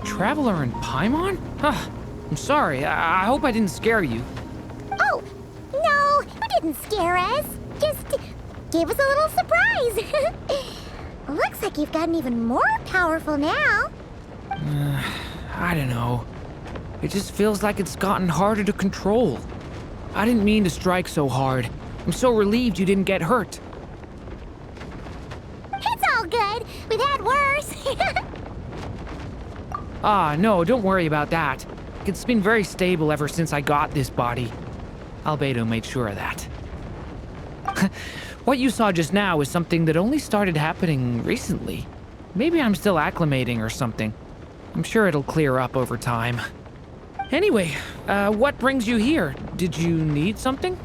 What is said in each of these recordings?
traveler in Paimon? Huh, I'm sorry. I hope I didn't scare you. Oh, no, you didn't scare us. Just gave us a little surprise. Looks like you've gotten even more powerful now. I don't know. It just feels like it's gotten harder to control. I didn't mean to strike so hard. I'm so relieved you didn't get hurt. It's all good. We've had worse. Ah, no, don't worry about that. It's been very stable ever since I got this body. Albedo made sure of that. What you saw just now is something that only started happening recently. Maybe I'm still acclimating or something. I'm sure it'll clear up over time. Anyway, what brings you here? Did you need something?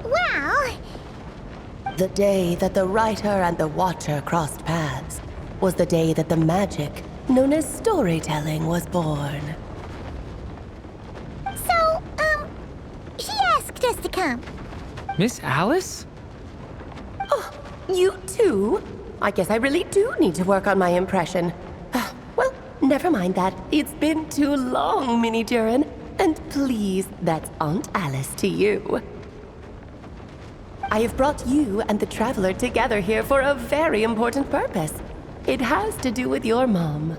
Well... The day that the writer and the watcher crossed paths was the day that the magic known as storytelling was born. So, she asked us to come. Miss Alice? Oh, you too? I guess I really do need to work on my impression. Well, never mind that. It's been too long, Mini Durin. And please, that's Aunt Alice to you. I have brought you and the Traveler together here for a very important purpose. It has to do with your mom.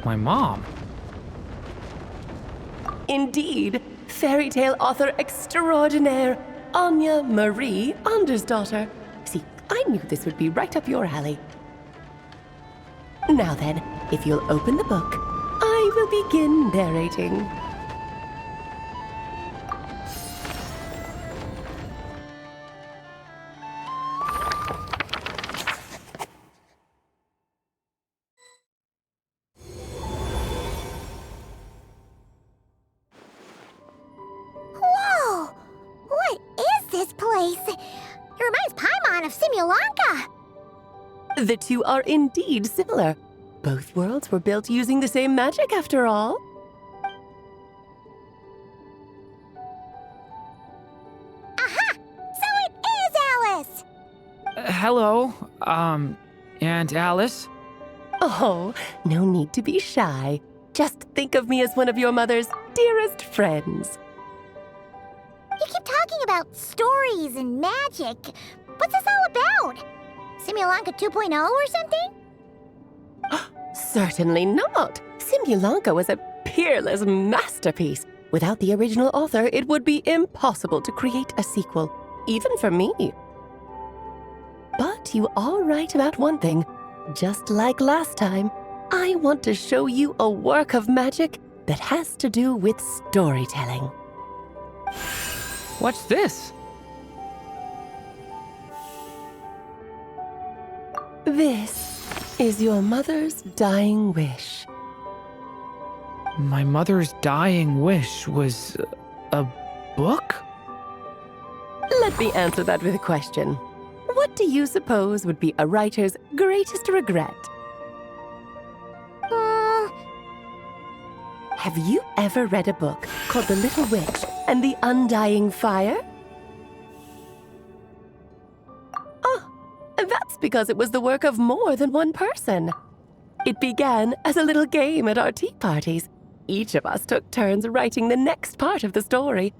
My mom? Indeed, fairy tale author extraordinaire, Anya Marie Andersdotter. See, I knew this would be right up your alley. Now then, if you'll open the book, I will begin narrating. Whoa! What is this place? It reminds Paimon of Simulanka. The two are indeed similar. Both worlds were built using the same magic, after all. Aha! So it is Alice! Hello, Aunt Alice? Oh, no need to be shy. Just think of me as one of your mother's dearest friends. You keep talking about stories and magic. What's this all about? Simulanka 2.0 or something? Certainly not. Simulanka was a peerless masterpiece. Without the original author, it would be impossible to create a sequel, even for me. But you are right about one thing. Just like last time, I want to show you a work of magic that has to do with storytelling. What's this? This is your mother's dying wish. My mother's dying wish was a book? Let me answer that with a question. What do you suppose would be a writer's greatest regret? Have you ever read a book called The Little Witch and the Undying Fire? Oh, that's because it was the work of more than one person. It began as a little game at our tea parties. Each of us took turns writing the next part of the story.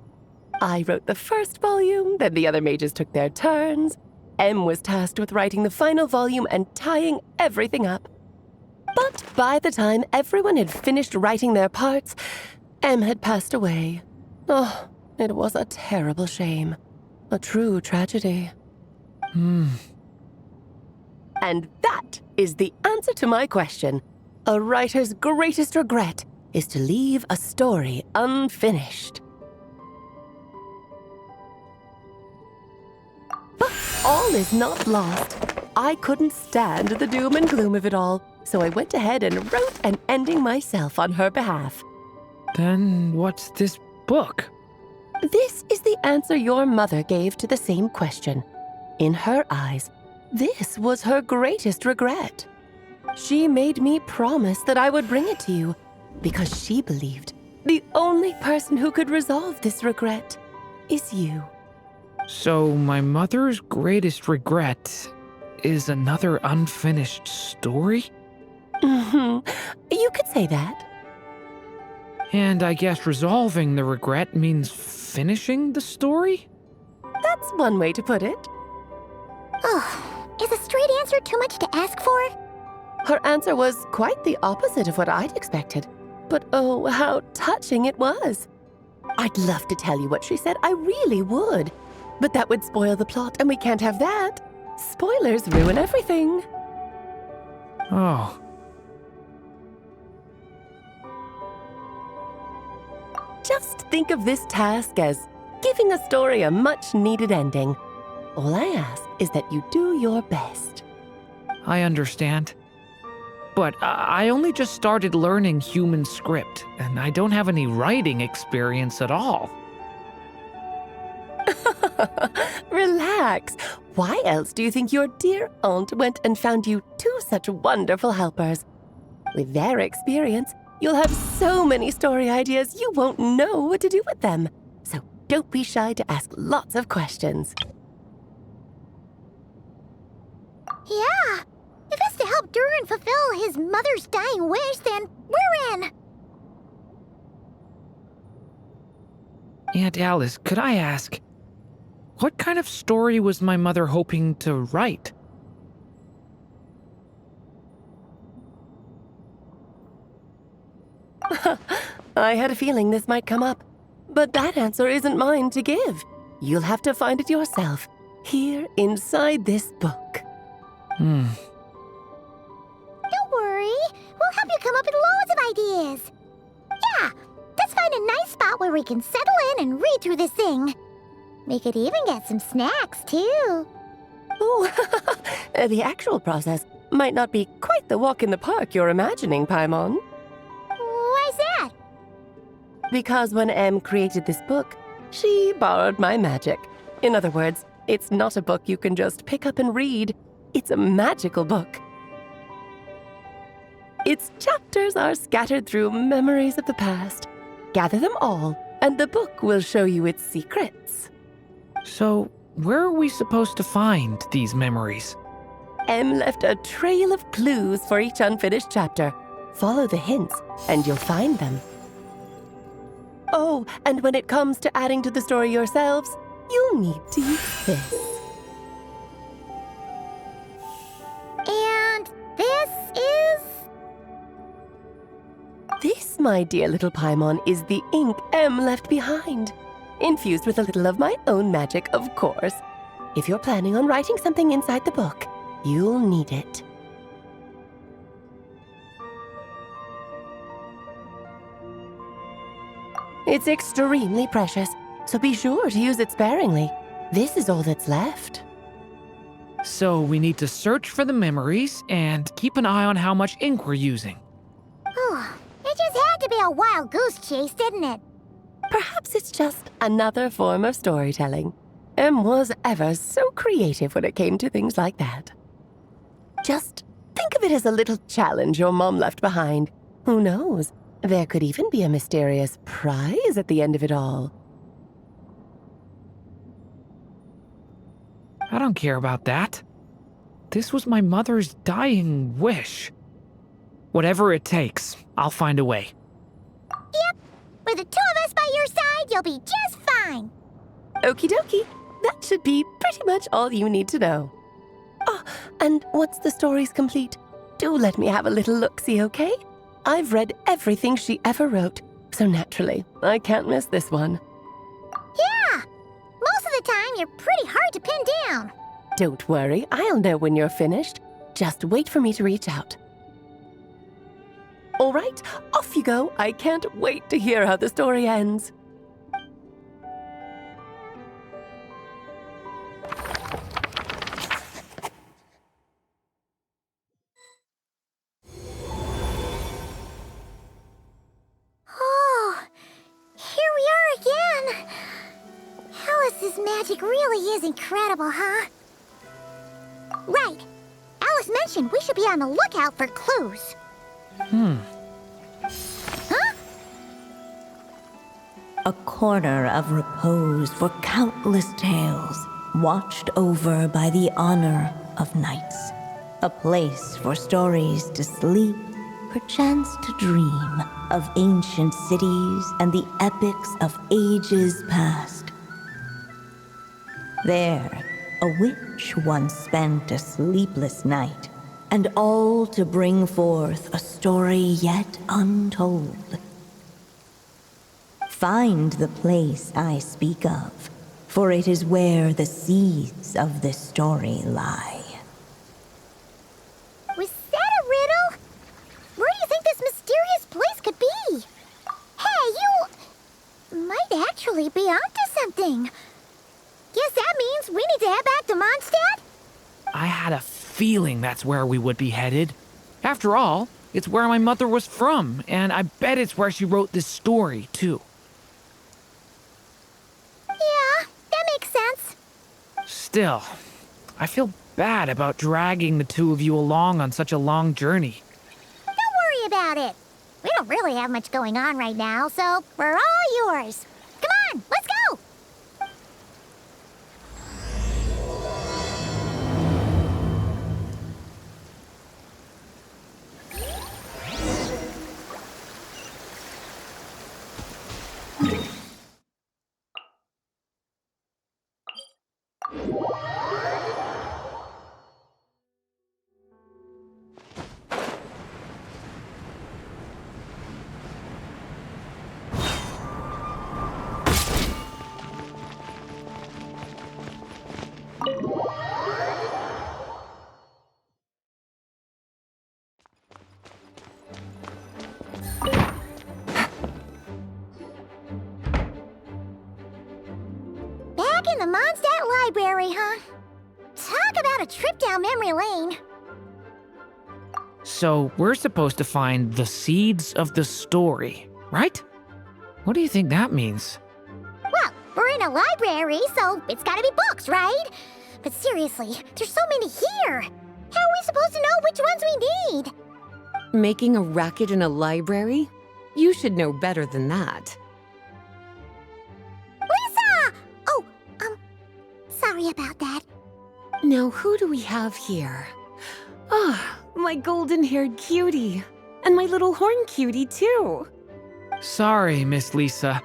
I wrote the first volume, then the other mages took their turns. Em was tasked with writing the final volume and tying everything up. But by the time everyone had finished writing their parts, Em had passed away. Oh, it was a terrible shame. A true tragedy. And that is the answer to my question. A writer's greatest regret is to leave a story unfinished. But all is not lost. I couldn't stand the doom and gloom of it all, so I went ahead and wrote an ending myself on her behalf. Then what's this book? This is the answer your mother gave to the same question. In her eyes, this was her greatest regret. She made me promise that I would bring it to you because she believed the only person who could resolve this regret is you. So my mother's greatest regret is another unfinished story? You could say that. And I guess resolving the regret means finishing the story? That's one way to put it. Oh, is a straight answer too much to ask for? Her answer was quite the opposite of what I'd expected. But oh, how touching it was. I'd love to tell you what she said, I really would. But that would spoil the plot, and we can't have that. Spoilers ruin everything. Oh. Just think of this task as giving a story a much-needed ending. All I ask is that you do your best. I understand. But I only just started learning human script, and I don't have any writing experience at all. Relax. Why else do you think your dear aunt went and found you two such wonderful helpers? With their experience, you'll have so many story ideas you won't know what to do with them. So don't be shy to ask lots of questions. Yeah. If it's to help Durin fulfill his mother's dying wish, then we're in. Aunt Alice, could I ask, what kind of story was my mother hoping to write? I had a feeling this might come up, but that answer isn't mine to give. You'll have to find it yourself, here inside this book. Don't worry. We'll help you come up with loads of ideas. Yeah, let's find a nice spot where we can settle in and read through this thing. We could even get some snacks, too. Oh, the actual process might not be quite the walk in the park you're imagining, Paimon. Why's that? Because when Em created this book, she borrowed my magic. In other words, it's not a book you can just pick up and read. It's a magical book. Its chapters are scattered through memories of the past. Gather them all, and the book will show you its secrets. So, where are we supposed to find these memories? Em left a trail of clues for each unfinished chapter. Follow the hints, and you'll find them. Oh, and when it comes to adding to the story yourselves, you'll need to use this. And this is... This, my dear little Paimon, is the ink Em left behind. Infused with a little of my own magic, of course. If you're planning on writing something inside the book, you'll need it. It's extremely precious, so be sure to use it sparingly. This is all that's left. So we need to search for the memories and keep an eye on how much ink we're using. Oh, it just had to be a wild goose chase, didn't it? Perhaps it's just another form of storytelling. Em was ever so creative when it came to things like that. Just think of it as a little challenge your mom left behind. Who knows? There could even be a mysterious prize at the end of it all. I don't care about that. This was my mother's dying wish. Whatever it takes, I'll find a way. Yep. With the two of us by your side, you'll be just fine. Okie dokie. That should be pretty much all you need to know. Oh, and once the story's complete, do let me have a little look-see, okay? I've read everything she ever wrote, so naturally, I can't miss this one. Yeah. Most of the time, you're pretty hard to pin down. Don't worry, I'll know when you're finished. Just wait for me to reach out. All right, off you go. I can't wait to hear how the story ends. Oh, here we are again. Alice's magic really is incredible, huh? Right. Alice mentioned we should be on the lookout for clues. Huh? A corner of repose for countless tales, watched over by the honor of knights. A place for stories to sleep, perchance to dream of ancient cities and the epics of ages past. There, a witch once spent a sleepless night, and all to bring forth a story yet untold. Find the place I speak of, for it is where the seeds of this story lie. Was that a riddle? Where do you think this mysterious place could be? Hey, you might actually be onto something. Guess that means we need to head back to Mondstadt? I had a feeling that's where we would be headed. After all, it's where my mother was from, and I bet it's where she wrote this story, too. Yeah, that makes sense. Still, I feel bad about dragging the two of you along on such a long journey. Don't worry about it. We don't really have much going on right now, so we're all yours. Come on, let's go! Back in the Mondstadt library, huh? Talk about a trip down memory lane. So, we're supposed to find the seeds of the story, right? What do you think that means? Well, we're in a library, so it's gotta be books, right? But seriously, there's so many here. How are we supposed to know which ones we need? Making a racket in a library? You should know better than that. Lisa! Oh, sorry about that. Now, who do we have here? Ah, my golden-haired cutie. And my little horn cutie, too. Sorry, Miss Lisa.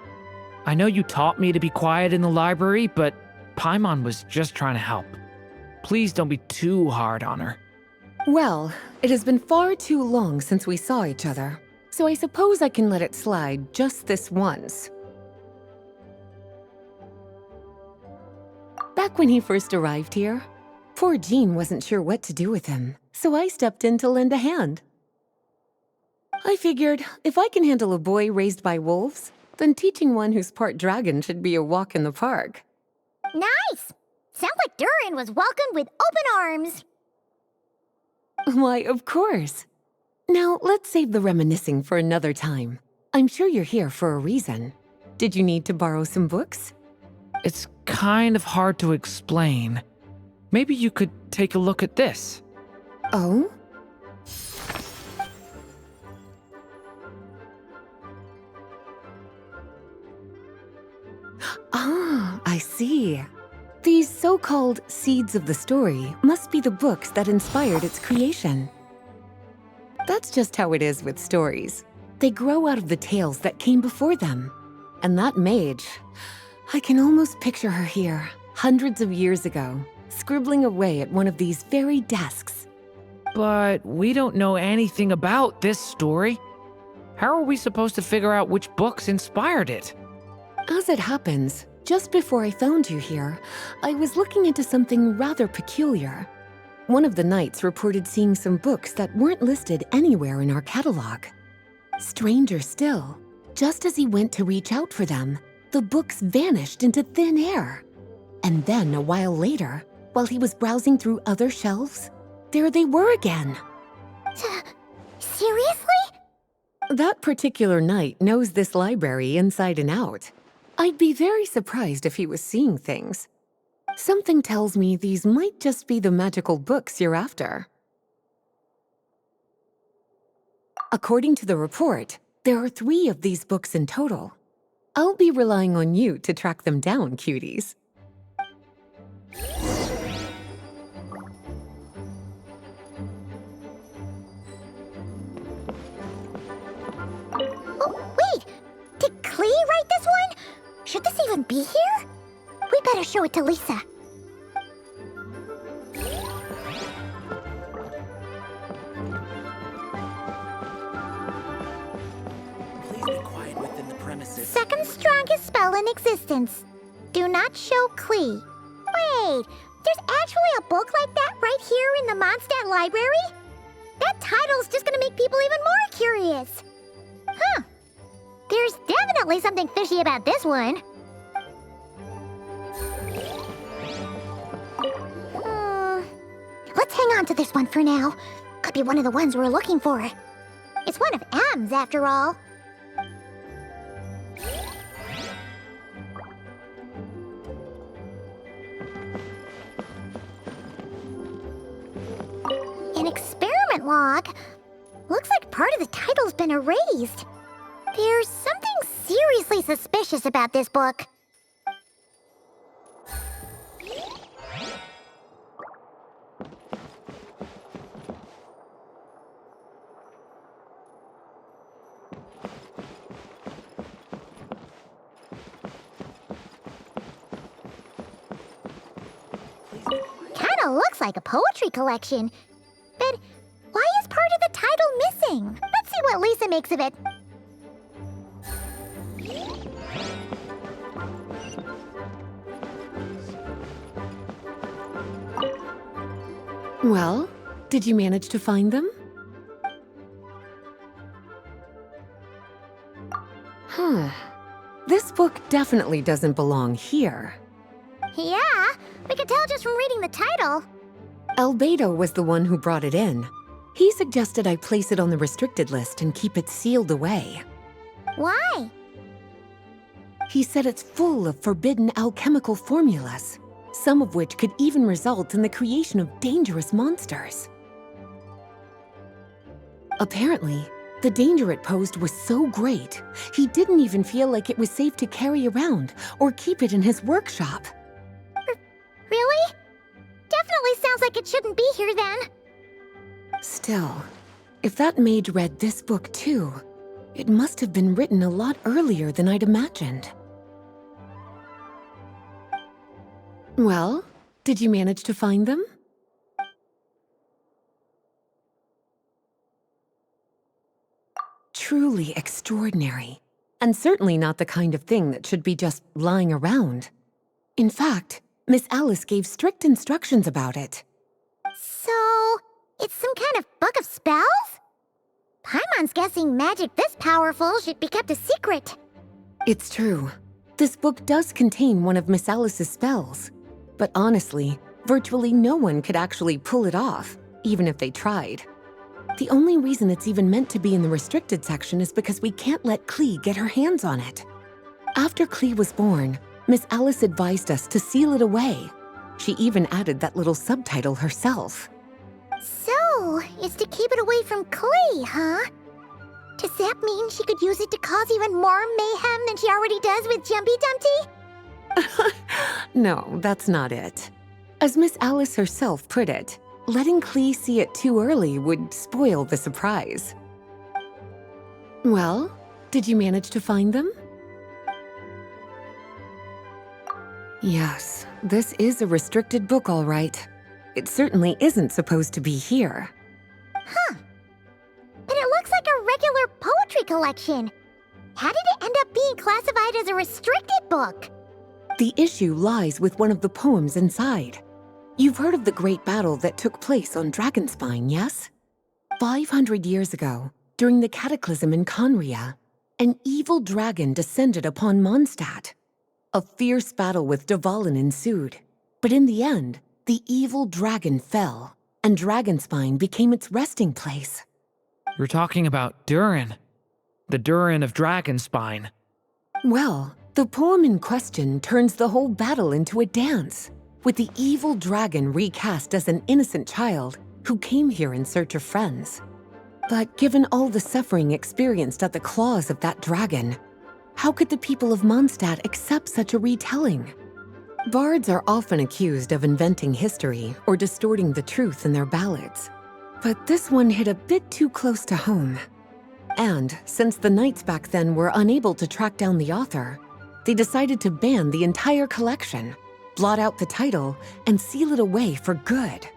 I know you taught me to be quiet in the library, but Paimon was just trying to help. Please don't be too hard on her. Well, it has been far too long since we saw each other, so I suppose I can let it slide just this once. Back when he first arrived here, poor Jean wasn't sure what to do with him, so I stepped in to lend a hand. I figured, if I can handle a boy raised by wolves, then teaching one who's part dragon should be a walk in the park. Nice! Sounds like Durin was welcomed with open arms. Why, of course. Now, let's save the reminiscing for another time. I'm sure you're here for a reason. Did you need to borrow some books? It's kind of hard to explain. Maybe you could take a look at this. Oh? Ah, I see. These so-called seeds of the story must be the books that inspired its creation. That's just how it is with stories. They grow out of the tales that came before them. And that mage, I can almost picture her here, hundreds of years ago, scribbling away at one of these very desks. But we don't know anything about this story. How are we supposed to figure out which books inspired it? As it happens, just before I found you here, I was looking into something rather peculiar. One of the knights reported seeing some books that weren't listed anywhere in our catalog. Stranger still, just as he went to reach out for them, the books vanished into thin air. And then a while later, while he was browsing through other shelves, there they were again. Seriously? That particular knight knows this library inside and out. I'd be very surprised if he was seeing things. Something tells me these might just be the magical books you're after. According to the report, there are 3 of these books in total. I'll be relying on you to track them down, cuties. be here? We better show it to Lisa. Please be quiet within the premises. Second strongest spell in existence. Do not show Klee. Wait, there's actually a book like that right here in the Mondstadt library? That title's just gonna make people even more curious. Huh. There's definitely something fishy about this one. Let's hang on to this one for now. Could be one of the ones we're looking for. It's one of M's, after all. An experiment log. Looks like part of the title's been erased. There's something seriously suspicious about this book. Kinda looks like a poetry collection. But why is part of the title missing? Let's see what Lisa makes of it. Well, did you manage to find them? Huh. This book definitely doesn't belong here. Yeah, we could tell just from reading the title. Rubedo was the one who brought it in. He suggested I place it on the restricted list and keep it sealed away. Why? He said it's full of forbidden alchemical formulas, some of which could even result in the creation of dangerous monsters. Apparently, the danger it posed was so great, he didn't even feel like it was safe to carry around or keep it in his workshop. Really? Definitely sounds like it shouldn't be here then. Still, if that mage read this book too, it must have been written a lot earlier than I'd imagined. Well, did you manage to find them? Truly extraordinary, and certainly not the kind of thing that should be just lying around. In fact, Miss Alice gave strict instructions about it. So, it's some kind of book of spells? Paimon's guessing magic this powerful should be kept a secret. It's true. This book does contain one of Miss Alice's spells. But honestly, virtually no one could actually pull it off, even if they tried. The only reason it's even meant to be in the restricted section is because we can't let Klee get her hands on it. After Klee was born, Miss Alice advised us to seal it away. She even added that little subtitle herself. So, it's to keep it away from Klee, huh? Does that mean she could use it to cause even more mayhem than she already does with Jumpy Dumpty? No, that's not it. As Miss Alice herself put it, letting Klee see it too early would spoil the surprise. Well, did you manage to find them? Yes, this is a restricted book, all right. It certainly isn't supposed to be here. Huh. But it looks like a regular poetry collection. How did it end up being classified as a restricted book? The issue lies with one of the poems inside. You've heard of the great battle that took place on Dragonspine, yes? 500 years ago, during the cataclysm in Conria, an evil dragon descended upon Mondstadt. A fierce battle with Dvalin ensued, but in the end, the evil dragon fell, and Dragonspine became its resting place. You're talking about Durin. The Durin of Dragonspine. Well, the poem in question turns the whole battle into a dance, with the evil dragon recast as an innocent child who came here in search of friends. But given all the suffering experienced at the claws of that dragon, how could the people of Mondstadt accept such a retelling? Bards are often accused of inventing history or distorting the truth in their ballads. But this one hit a bit too close to home. And since the knights back then were unable to track down the author, They decided to ban the entire collection, blot out the title, and seal it away for good.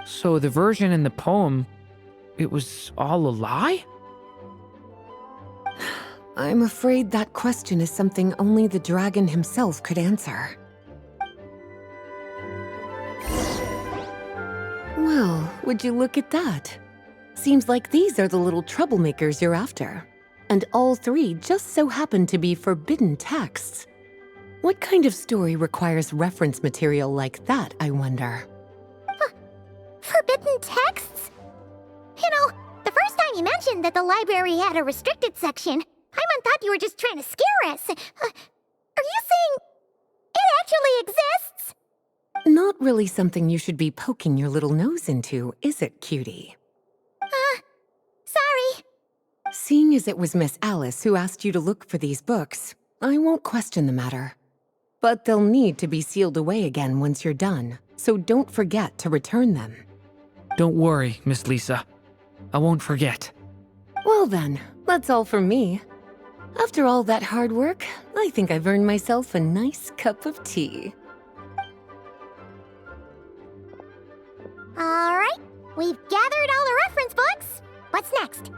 So the version in the poem, it was all a lie? I'm afraid that question is something only the dragon himself could answer. Well, would you look at that? Seems like these are the little troublemakers you're after. And all three just so happen to be forbidden texts. What kind of story requires reference material like that, I wonder? Forbidden texts? You know, the first time you mentioned that the library had a restricted section, I thought you were just trying to scare us. Are you saying it actually exists? Not really something you should be poking your little nose into, is it, cutie? Sorry. Seeing as it was Miss Alice who asked you to look for these books, I won't question the matter. But they'll need to be sealed away again once you're done, so don't forget to return them. Don't worry, Miss Lisa. I won't forget. Well then, that's all from me. After all that hard work, I think I've earned myself a nice cup of tea. All right, we've gathered all the reference books. What's next?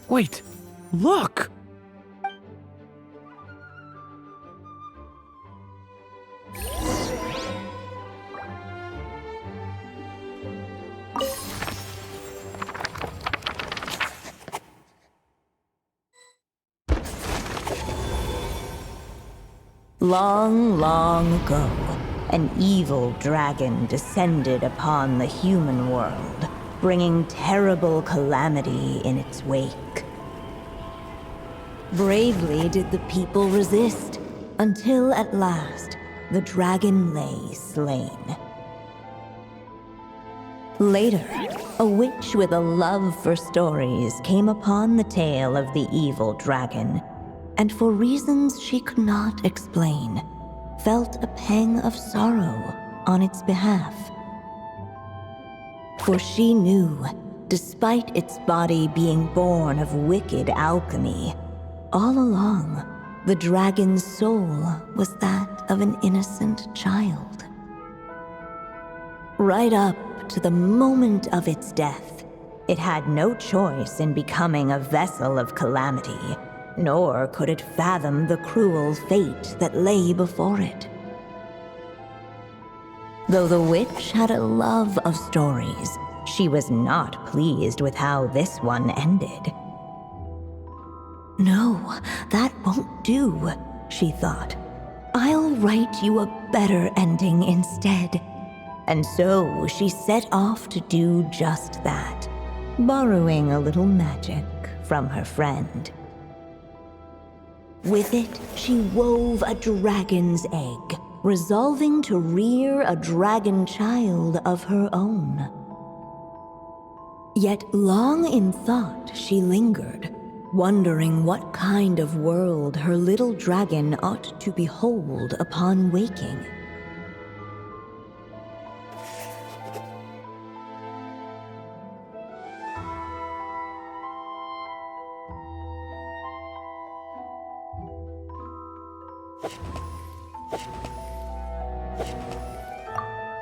Wait, look! Long, long ago, an evil dragon descended upon the human world, bringing terrible calamity in its wake. Bravely did the people resist, until at last, the dragon lay slain. Later, a witch with a love for stories came upon the tale of the evil dragon, and for reasons she could not explain, felt a pang of sorrow on its behalf. For she knew, despite its body being born of wicked alchemy, all along, the dragon's soul was that of an innocent child. Right up to the moment of its death, it had no choice in becoming a vessel of calamity, nor could it fathom the cruel fate that lay before it. Though the witch had a love of stories, she was not pleased with how this one ended. No, that won't do, she thought. I'll write you a better ending instead. And so she set off to do just that, borrowing a little magic from her friend. With it, she wove a dragon's egg, resolving to rear a dragon child of her own. Yet long in thought she lingered, wondering what kind of world her little dragon ought to behold upon waking.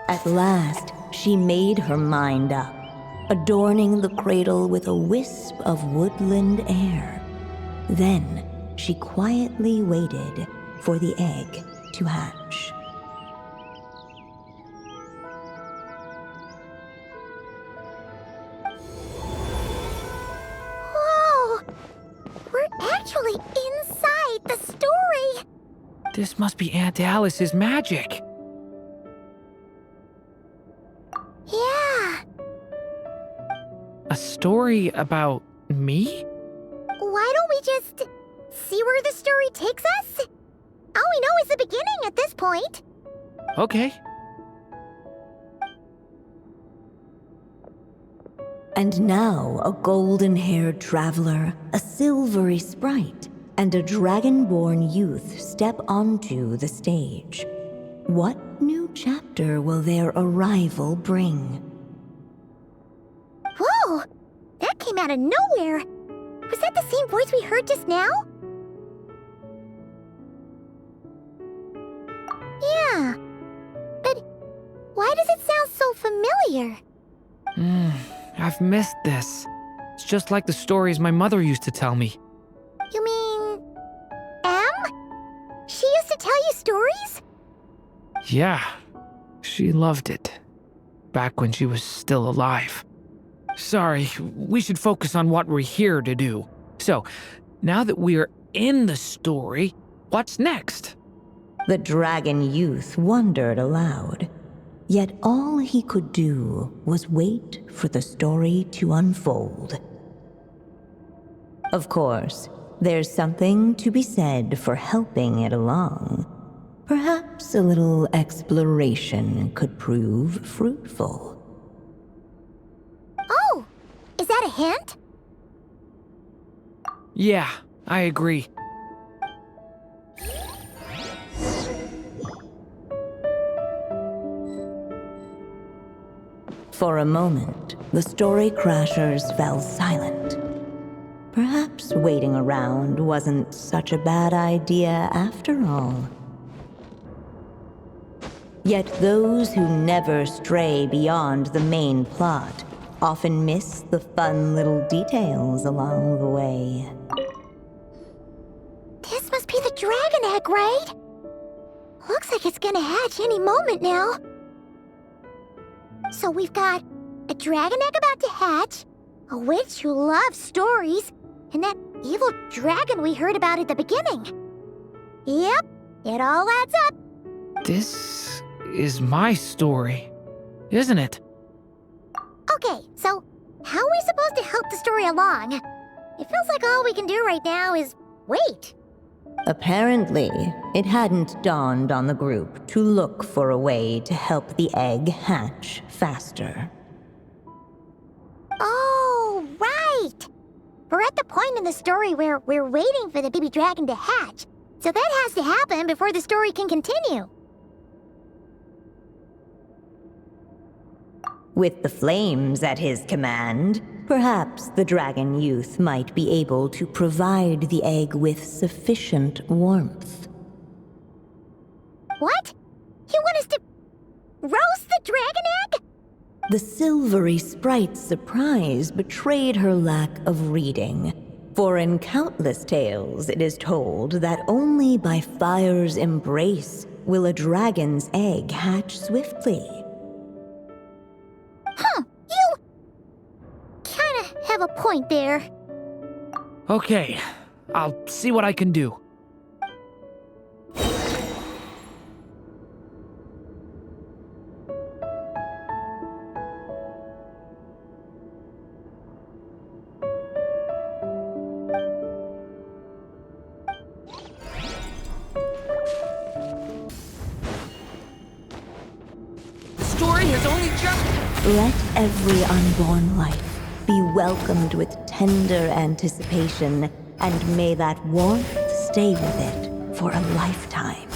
At last, she made her mind up, adorning the cradle with a wisp of woodland air. Then, she quietly waited for the egg to hatch. Whoa! We're actually inside the story! This must be Aunt Alice's magic. Yeah. A story about me? Why don't we just see where the story takes us? All we know is the beginning at this point. Okay. And now a golden-haired traveler, a silvery sprite, and a dragon-born youth step onto the stage. What new chapter will their arrival bring? Whoa! That came out of nowhere! Was that the same voice we heard just now? Yeah. But why does it sound so familiar? I've missed this. It's just like the stories my mother used to tell me. You mean... Em? She used to tell you stories? Yeah, she loved it. Back when she was still alive. Sorry, we should focus on what we're here to do. So, now that we're in the story, what's next? The dragon youth wondered aloud. Yet all he could do was wait for the story to unfold. Of course, there's something to be said for helping it along. Perhaps a little exploration could prove fruitful. Oh, is that a hint? Yeah, I agree. For a moment, the story crashers fell silent. Perhaps waiting around wasn't such a bad idea after all. Yet those who never stray beyond the main plot often miss the fun little details along the way. This must be the dragon egg, right? Looks like it's gonna hatch any moment now. So we've got a dragon egg about to hatch, a witch who loves stories, and that evil dragon we heard about at the beginning. Yep, it all adds up. This is my story, isn't it? Okay, so how are we supposed to help the story along? It feels like all we can do right now is wait. Apparently, it hadn't dawned on the group to look for a way to help the egg hatch faster. Oh, right! We're at the point in the story where we're waiting for the baby dragon to hatch, so that has to happen before the story can continue. With the flames at his command, perhaps the dragon youth might be able to provide the egg with sufficient warmth. What? You want us to roast the dragon egg? The silvery sprite's surprise betrayed her lack of reading, for in countless tales it is told that only by fire's embrace will a dragon's egg hatch swiftly. Huh, you kinda have a point there. Okay, I'll see what I can do. The story has only just... Let every unborn life be welcomed with tender anticipation, and may that warmth stay with it for a lifetime.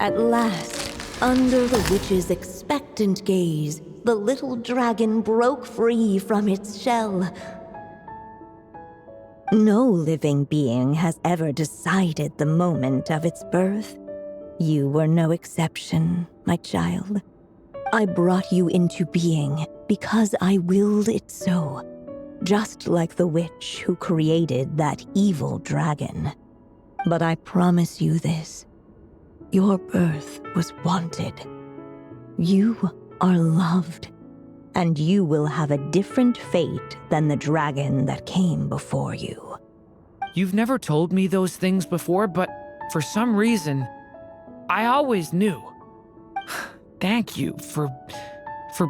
At last, under the witch's expectant gaze, the little dragon broke free from its shell. No living being has ever decided the moment of its birth. You were no exception, my child. I brought you into being because I willed it so, just like the witch who created that evil dragon. But I promise you this, your birth was wanted. You are loved, and you will have a different fate than the dragon that came before you. You've never told me those things before, but for some reason, I always knew. Thank you for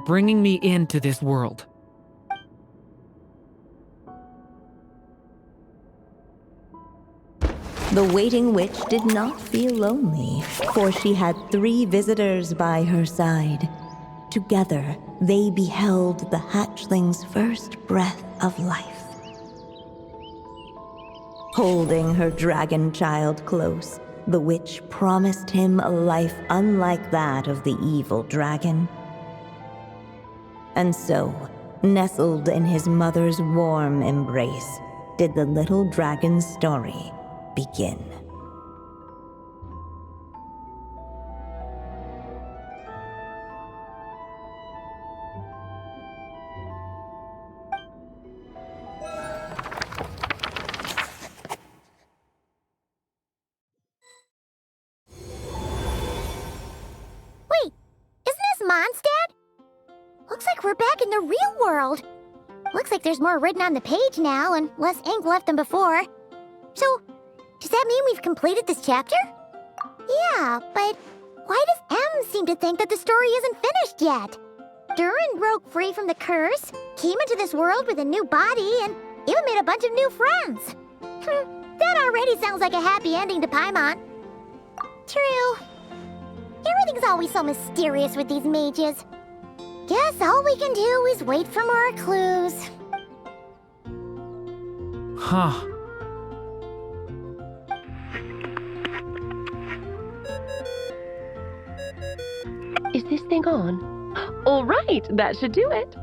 bringing me into this world. The waiting witch did not feel lonely, for she had 3 visitors by her side. Together, they beheld the hatchling's first breath of life. Holding her dragon child close, the witch promised him a life unlike that of the evil dragon. And so, nestled in his mother's warm embrace, did the little dragon's story begin. Wait, isn't this Mondstadt? Looks like we're back in the real world. Looks like there's more written on the page now and less ink left than before. So, does that mean we've completed this chapter? Yeah, but why does M seem to think that the story isn't finished yet? Durin broke free from the curse, came into this world with a new body, and even made a bunch of new friends. That already sounds like a happy ending to Paimon. True. Everything's always so mysterious with these mages. Guess all we can do is wait for more clues. Huh. Is this thing on? All right, that should do it.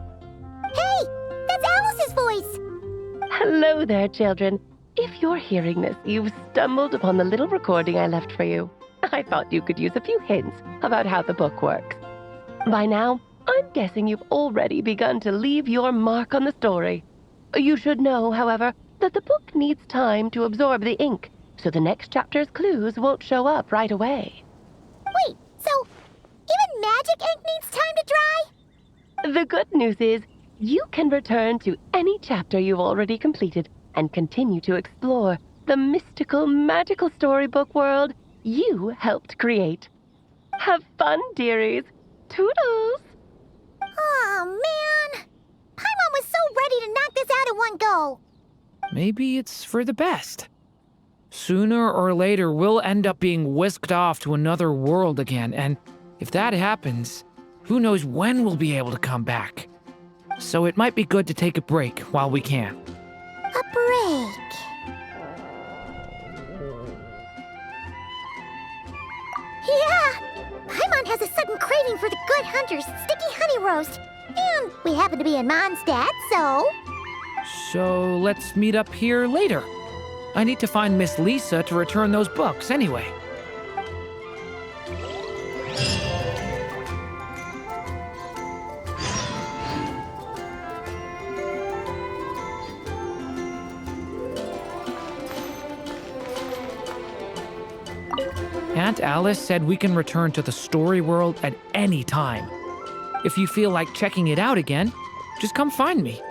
Hey, that's Alice's voice. Hello there, children. If you're hearing this, you've stumbled upon the little recording I left for you. I thought you could use a few hints about how the book works. By now, I'm guessing you've already begun to leave your mark on the story. You should know, however, that the book needs time to absorb the ink, so the next chapter's clues won't show up right away. Wait, so even magic ink needs time to dry? The good news is, you can return to any chapter you've already completed and continue to explore the mystical, magical storybook world you helped create. Have fun, dearies. Toodles! Oh, man. Paimon was so ready to knock this out in one go. Maybe it's for the best. Sooner or later, we'll end up being whisked off to another world again, and if that happens, who knows when we'll be able to come back. So it might be good to take a break while we can. A break. Yeah! Paimon has a sudden craving for the Good Hunter's sticky honey roast. And we happen to be in Mondstadt, so... So let's meet up here later. I need to find Miss Lisa to return those books anyway. Aunt Alice said we can return to the story world at any time. If you feel like checking it out again, just come find me.